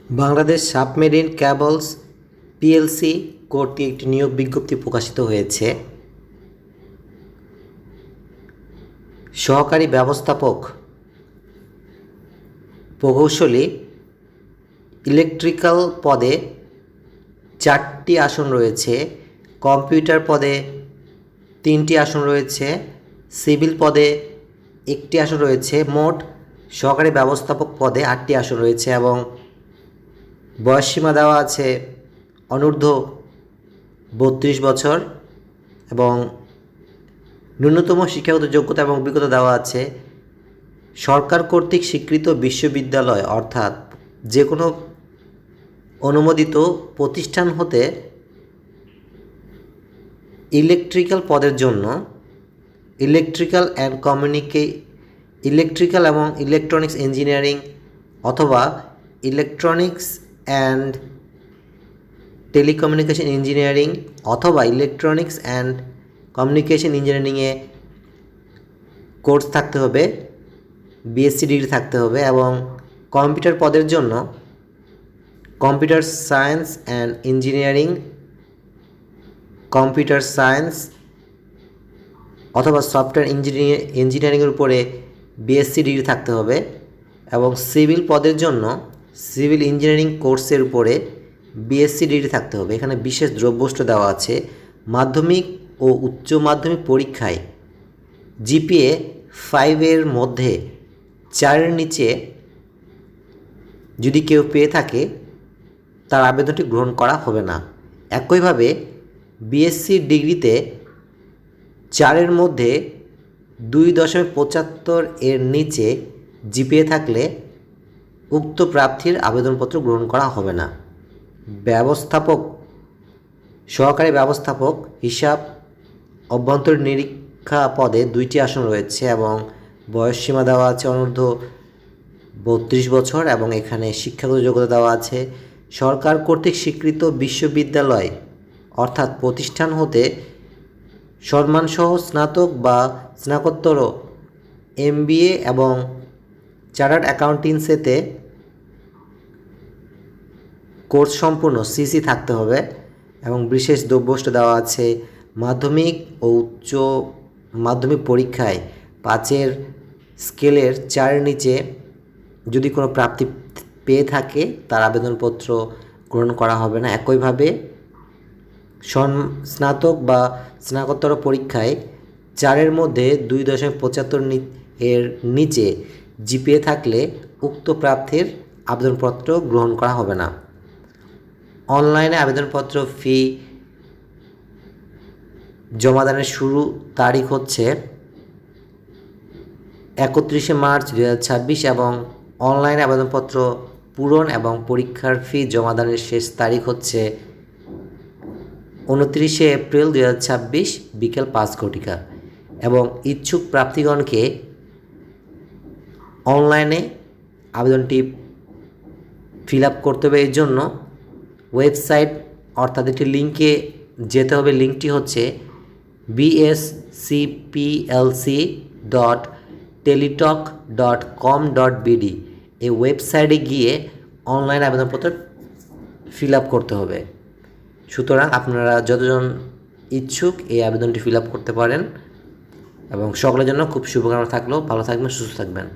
Bangladesh submarine cables PLC কর্তৃক একটি নিয়োগ বিজ্ঞপ্তি প্রকাশিত হয়েছে। সহকারী ব্যবস্থাপক প্রকৌশলী ইলেকট্রিক্যাল পদে 4টি আসন রয়েছে, কম্পিউটার পদে 3টি আসন রয়েছে, সিভিল পদে 1টি আসন রয়েছে। মোট সহকারী ব্যবস্থাপক পদে 8টি আসন রয়েছে এবং বয়সসীমা দেওয়া আছে অনূর্ধ্ব 32 বছর এবং ন্যূনতম শিক্ষাগত যোগ্যতা এবং অভিজ্ঞতা দেওয়া আছে সরকার কর্তৃক স্বীকৃত বিশ্ববিদ্যালয় অর্থাৎ যে কোনো অনুমোদিত প্রতিষ্ঠান হতে ইলেকট্রিক্যাল পদের জন্য ইলেকট্রিক্যাল এবং ইলেকট্রনিক্স ইঞ্জিনিয়ারিং অথবা ইলেকট্রনিক্স অ্যান্ড টেলিকমিউনিকেশন ইঞ্জিনিয়ারিং অথবা ইলেকট্রনিক্স অ্যান্ড কমিউনিকেশন ইঞ্জিনিয়ারিংয়ে কোর্স থাকতে হবে, বিএসসি ডিগ্রি থাকতে হবে এবং কম্পিউটার পদের জন্য computer science and engineering, computer science অথবা সফটওয়্যার ইঞ্জিনিয়ারিংয়ের উপরে বিএসসি ডিগ্রি থাকতে হবে এবং সিভিল পদের জন্য সিভিল ইঞ্জিনিয়ারিং কোর্সের উপরে বিএসসি ডিগ্রি থাকতে হবে। এখানে বিশেষ দ্রব্যষ্ঠ দেওয়া আছে মাধ্যমিক ও উচ্চ মাধ্যমিক পরীক্ষায় জিপিএ 5 মধ্যে 4 নিচে যদি কেউ পেয়ে থাকে তার আবেদনটি গ্রহণ করা হবে না। একইভাবে বিএসসি ডিগ্রিতে 4 মধ্যে 2.75 নিচে জিপিএ থাকলে উক্ত প্রার্থীর আবেদনপত্র গ্রহণ করা হবে না। সহকারী ব্যবস্থাপক হিসাব অভ্যন্তরীণ নিরীক্ষা পদে 2টি আসন রয়েছে এবং বয়সসীমা দেওয়া আছে অনূর্ধ্ব 32 বছর এবং এখানে শিক্ষাগত যোগ্যতা দেওয়া আছে সরকার কর্তৃক স্বীকৃত বিশ্ববিদ্যালয় অর্থাৎ প্রতিষ্ঠান হতে সম্মানসহ স্নাতক বা স্নাতকোত্তর এমবিএ এবং চার্টার্ড অ্যাকাউন্টেন্সিতে কোর্স সম্পূর্ণ সিসি থাকতে হবে এবং বিশেষ দ্রব্যষ্ঠ দেওয়া আছে মাধ্যমিক ও উচ্চ মাধ্যমিক পরীক্ষায় 5 স্কেলের 4 নিচে যদি কোনো প্রাপ্তি পেয়ে থাকে তার আবেদনপত্র গ্রহণ করা হবে না। একইভাবে স্নাতক বা স্নাতকোত্তর পরীক্ষায় 4 মধ্যে 2.75 নিচে জিপিএ থাকলে উক্ত প্রার্থীর আবেদনপত্র গ্রহণ করা হবে না। অনলাইনে আবেদনপত্র ফি জমাদানের শুরু তারিখ হচ্ছে 31 মার্চ 2026 এবং অনলাইনে আবেদনপত্র পূরণ এবং পরীক্ষার ফি জমাদানের শেষ তারিখ হচ্ছে 29 এপ্রিল 2026 বিকেল 5 ঘটিকা এবং ইচ্ছুক প্রার্থীগণকে অনলাইনে আবেদনটি ফিল আপ করতে হবে। এর জন্য ওয়েবসাইট অর্থাৎ একটি লিঙ্কে যেতে হবে। লিঙ্কটি হচ্ছে bscplc.teletalk.com.bd। এই ওয়েবসাইটে গিয়ে অনলাইন আবেদনপত্র ফিল আপ করতে হবে। সুতরাং আপনারা যতজন ইচ্ছুক এই আবেদনটি ফিল আপ করতে পারেন এবং সকলের জন্য খুব শুভকামনা থাকলো। ভালো থাকবেন, সুস্থ থাকবেন।